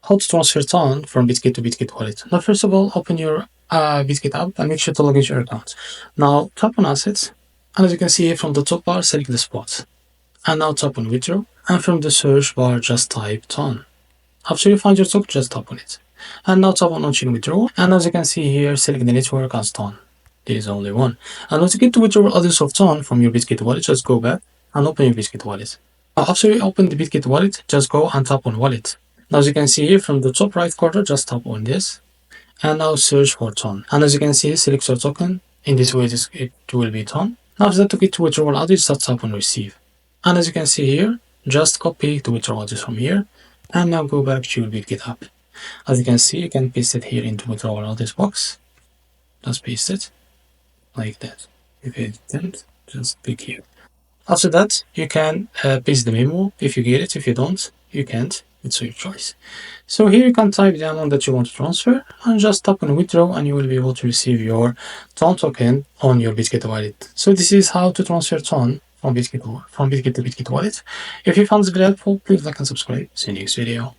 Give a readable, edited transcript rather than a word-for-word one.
how to transfer TON from Bitget to Bitget wallet. Now, first of all, open your Bitget app and make sure to log into your account. Now, tap on Assets, and as you can see here from the top bar, select the spot. And now tap on Withdraw, and from the search bar, just type TON. After you find your token, just tap on it. And now tap on On-Chain Withdrawal, and as you can see here, select the network as TON. There is only one. And once you get to withdraw others of TON from your Bitget wallet, just go back and open your Bitget wallet. Now, after you open the Bitget wallet, just go and tap on Wallet. Now, as you can see here from the top right corner, just tap on this. And now search for TON. And as you can see, select your token. In this way, it will be TON. Now, after that, to get to withdraw others, just tap on Receive. And as you can see here, just copy the withdraw others from here. And now go back to your Bitget app. As you can see, you can paste it here into withdrawal others box. Just paste it like that. If you didn't, just click here. After that, you can paste the memo if you get it. If you don't, you can't. It's your choice. So here you can type the amount that you want to transfer and just tap on withdraw, and you will be able to receive your TON token on your Bitget wallet. So this is how to transfer TON from Bitget to Bitget wallet. If you found this video helpful, please like and subscribe. See you next video.